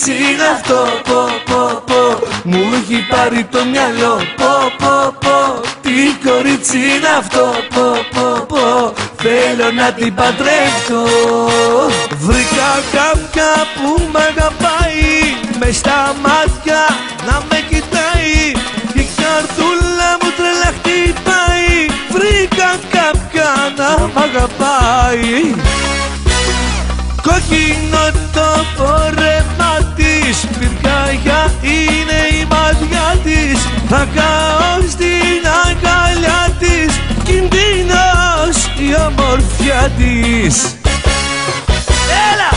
κορίτσι είναι αυτό, πω πω πω, μου έχει πάρει το μυαλό, πω πω πω. Τι κορίτσι είναι αυτό, πω πω πω, θέλω να την παντρεύω. Βρήκα κάποια που μ' αγαπάει, μες στα μάτια να με κοιτάει, και η καρδούλα μου τρελά χτυπάει. Βρήκα κάποια να μ' αγαπάει. Κόκκινο το φόρεμά της, πυρκαγιά είναι η μάτια της. Θα κάω στην αγκαλιά της, κινδύνος η ομορφιά της. Έλα!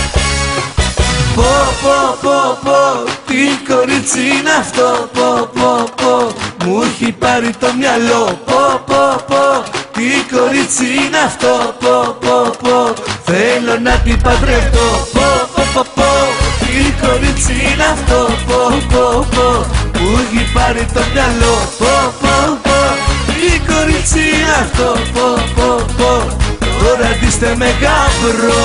Πω πω πω πω, τι κορίτσι είναι αυτό, πω πω πω, μου έχει πάρει το μυαλό, πω πω πω. Τι κορίτσι είναι αυτό, πω πω πω, θέλω να την παντρευτώ, πω πω πω πω. Τι κορίτσι είναι αυτό, πω πω πω, μου έχει πάρει το μυαλό, πω πω πω. Τι κορίτσι είναι αυτό, πω πω πω, τώρα ντύστε με γαμπρό.